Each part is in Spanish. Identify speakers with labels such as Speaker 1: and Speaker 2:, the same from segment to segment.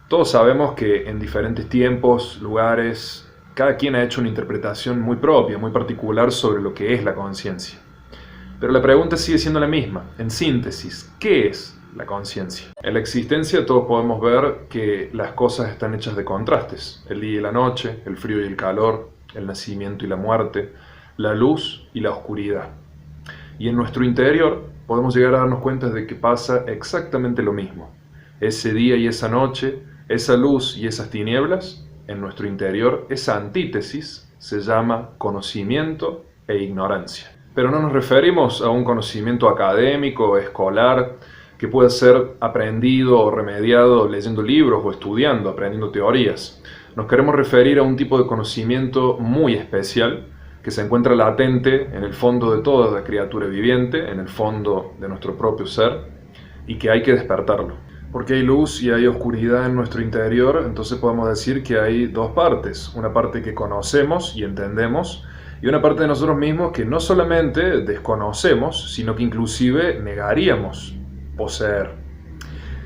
Speaker 1: Todos sabemos que en diferentes tiempos, lugares, cada quien ha hecho una interpretación muy propia, muy particular sobre lo que es la conciencia. Pero la pregunta sigue siendo la misma. En síntesis, ¿qué es la conciencia? En la existencia todos podemos ver que las cosas están hechas de contrastes. El día y la noche, el frío y el calor, el nacimiento y la muerte, la luz y la oscuridad. Y en nuestro interior podemos llegar a darnos cuenta de que pasa exactamente lo mismo. Ese día y esa noche, esa luz y esas tinieblas, en nuestro interior, esa antítesis se llama conocimiento e ignorancia. Pero no nos referimos a un conocimiento académico o escolar que pueda ser aprendido o remediado leyendo libros o estudiando, aprendiendo teorías. Nos queremos referir a un tipo de conocimiento muy especial que se encuentra latente en el fondo de toda la criatura viviente, en el fondo de nuestro propio ser, y que hay que despertarlo. Porque hay luz y hay oscuridad en nuestro interior, entonces podemos decir que hay dos partes. Una parte que conocemos y entendemos, y una parte de nosotros mismos que no solamente desconocemos, sino que inclusive negaríamos poseer.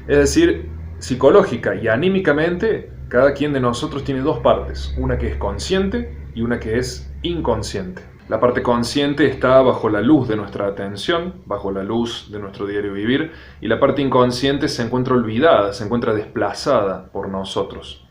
Speaker 1: Es decir, psicológica y anímicamente, cada quien de nosotros tiene dos partes, una que es consciente y una que es inconsciente. La parte consciente está bajo la luz de nuestra atención, bajo la luz de nuestro diario vivir, y la parte inconsciente se encuentra olvidada, se encuentra desplazada por nosotros.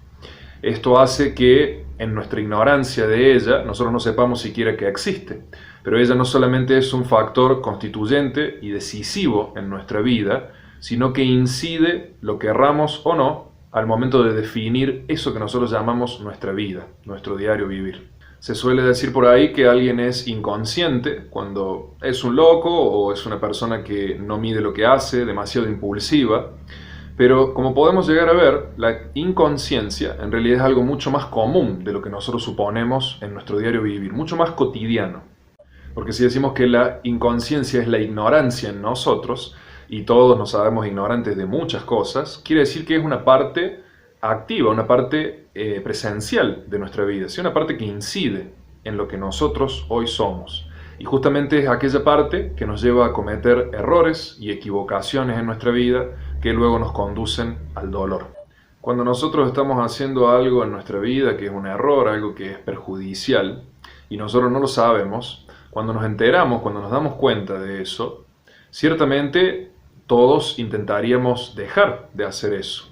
Speaker 1: Esto hace que en nuestra ignorancia de ella nosotros no sepamos siquiera que existe, pero ella no solamente es un factor constituyente y decisivo en nuestra vida, sino que incide, lo querramos o no, al momento de definir eso que nosotros llamamos nuestra vida, nuestro diario vivir. Se suele decir por ahí que alguien es inconsciente cuando es un loco o es una persona que no mide lo que hace, demasiado impulsiva. Pero como podemos llegar a ver, la inconsciencia en realidad es algo mucho más común de lo que nosotros suponemos en nuestro diario vivir, mucho más cotidiano. Porque si decimos que la inconsciencia es la ignorancia en nosotros, y todos nos sabemos ignorantes de muchas cosas, quiere decir que es una parte activa, una parte presencial de nuestra vida, ¿sí? Una parte que incide en lo que nosotros hoy somos. Y justamente es aquella parte que nos lleva a cometer errores y equivocaciones en nuestra vida que luego nos conducen al dolor. Cuando nosotros estamos haciendo algo en nuestra vida que es un error, algo que es perjudicial, y nosotros no lo sabemos, cuando nos enteramos, cuando nos damos cuenta de eso, ciertamente todos intentaríamos dejar de hacer eso.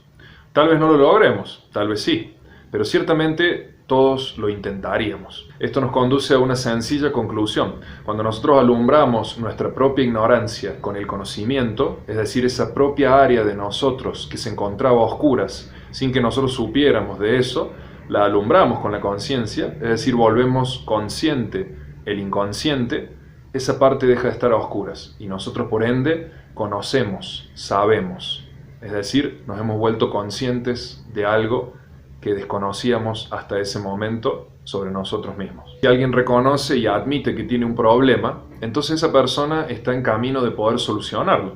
Speaker 1: Tal vez no lo logremos, tal vez sí, pero ciertamente todos lo intentaríamos. Esto nos conduce a una sencilla conclusión. Cuando nosotros alumbramos nuestra propia ignorancia con el conocimiento, es decir, esa propia área de nosotros que se encontraba a oscuras sin que nosotros supiéramos de eso, la alumbramos con la conciencia, es decir, volvemos consciente el inconsciente, esa parte deja de estar a oscuras y nosotros por ende conocemos, sabemos. Es decir, nos hemos vuelto conscientes de algo que desconocíamos hasta ese momento sobre nosotros mismos. Si alguien reconoce y admite que tiene un problema, entonces esa persona está en camino de poder solucionarlo.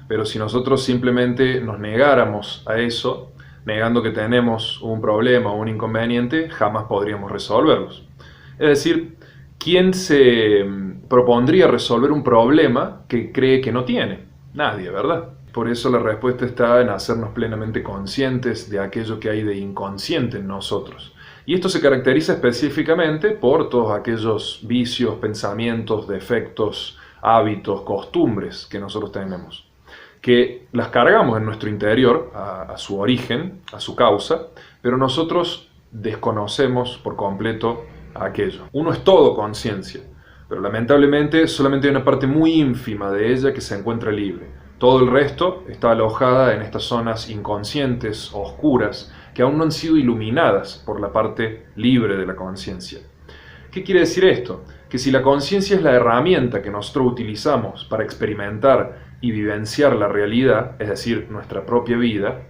Speaker 1: Pero si nosotros simplemente nos negáramos a eso, negando que tenemos un problema o un inconveniente, jamás podríamos resolverlos. Es decir, ¿quién se propondría resolver un problema que cree que no tiene? Nadie, ¿verdad? Por eso la respuesta está en hacernos plenamente conscientes de aquello que hay de inconsciente en nosotros. Y esto se caracteriza específicamente por todos aquellos vicios, pensamientos, defectos, hábitos, costumbres que nosotros tenemos, que las cargamos en nuestro interior a su origen, a su causa, pero nosotros desconocemos por completo aquello. Uno es todo conciencia, pero lamentablemente solamente hay una parte muy ínfima de ella que se encuentra libre. Todo el resto está alojada en estas zonas inconscientes, oscuras, que aún no han sido iluminadas por la parte libre de la conciencia. ¿Qué quiere decir esto? Que si la conciencia es la herramienta que nosotros utilizamos para experimentar y vivenciar la realidad, es decir, nuestra propia vida,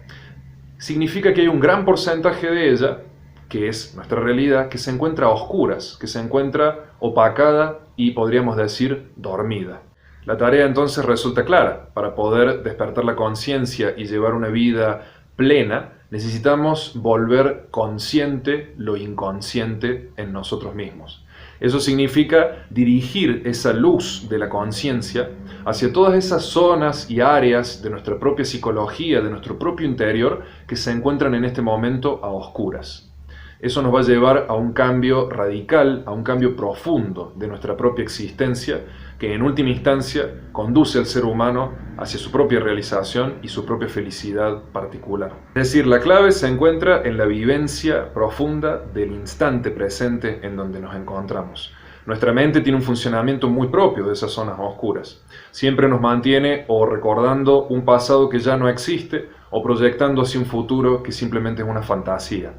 Speaker 1: significa que hay un gran porcentaje de ella, que es nuestra realidad, que se encuentra a oscuras, que se encuentra opacada y podríamos decir dormida. La tarea entonces resulta clara. Para poder despertar la conciencia y llevar una vida plena, necesitamos volver consciente lo inconsciente en nosotros mismos. Eso significa dirigir esa luz de la conciencia hacia todas esas zonas y áreas de nuestra propia psicología, de nuestro propio interior, que se encuentran en este momento a oscuras. Eso nos va a llevar a un cambio radical, a un cambio profundo de nuestra propia existencia, que en última instancia conduce al ser humano hacia su propia realización y su propia felicidad particular. Es decir, la clave se encuentra en la vivencia profunda del instante presente en donde nos encontramos. Nuestra mente tiene un funcionamiento muy propio de esas zonas oscuras. Siempre nos mantiene o recordando un pasado que ya no existe o proyectando hacia un futuro que simplemente es una fantasía,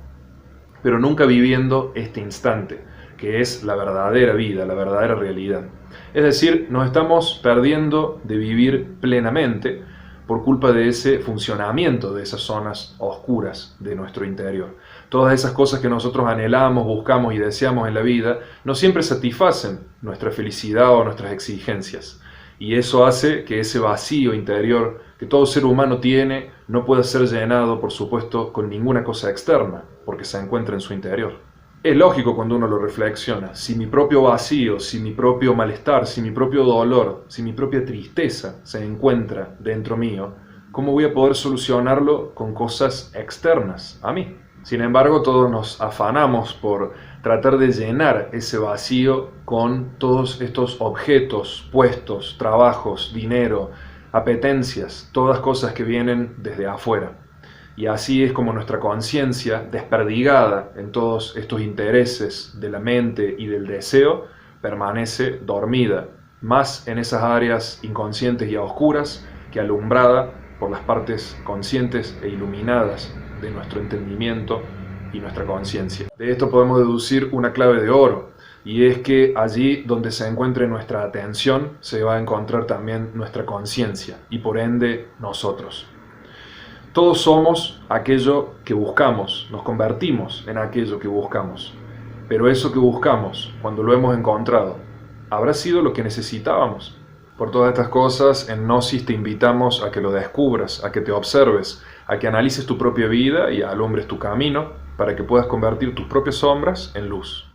Speaker 1: pero nunca viviendo este instante, que es la verdadera vida, la verdadera realidad. Es decir, nos estamos perdiendo de vivir plenamente por culpa de ese funcionamiento de esas zonas oscuras de nuestro interior. Todas esas cosas que nosotros anhelamos, buscamos y deseamos en la vida no siempre satisfacen nuestra felicidad o nuestras exigencias. Y eso hace que ese vacío interior que todo ser humano tiene no pueda ser llenado, por supuesto, con ninguna cosa externa, porque se encuentra en su interior. Es lógico cuando uno lo reflexiona. Si mi propio vacío, si mi propio malestar, si mi propio dolor, si mi propia tristeza se encuentra dentro mío, ¿cómo voy a poder solucionarlo con cosas externas a mí? Sin embargo, todos nos afanamos por tratar de llenar ese vacío con todos estos objetos, puestos, trabajos, dinero, apetencias, todas cosas que vienen desde afuera. Y así es como nuestra conciencia, desperdigada en todos estos intereses de la mente y del deseo, permanece dormida, más en esas áreas inconscientes y oscuras que alumbrada por las partes conscientes e iluminadas de nuestro entendimiento y nuestra conciencia. De esto podemos deducir una clave de oro, y es que allí donde se encuentre nuestra atención se va a encontrar también nuestra conciencia y por ende nosotros. Todos somos aquello que buscamos, nos convertimos en aquello que buscamos, pero eso que buscamos, cuando lo hemos encontrado, ¿habrá sido lo que necesitábamos? Por todas estas cosas, en Gnosis te invitamos a que lo descubras, a que te observes, a que analices tu propia vida y alumbres tu camino para que puedas convertir tus propias sombras en luz.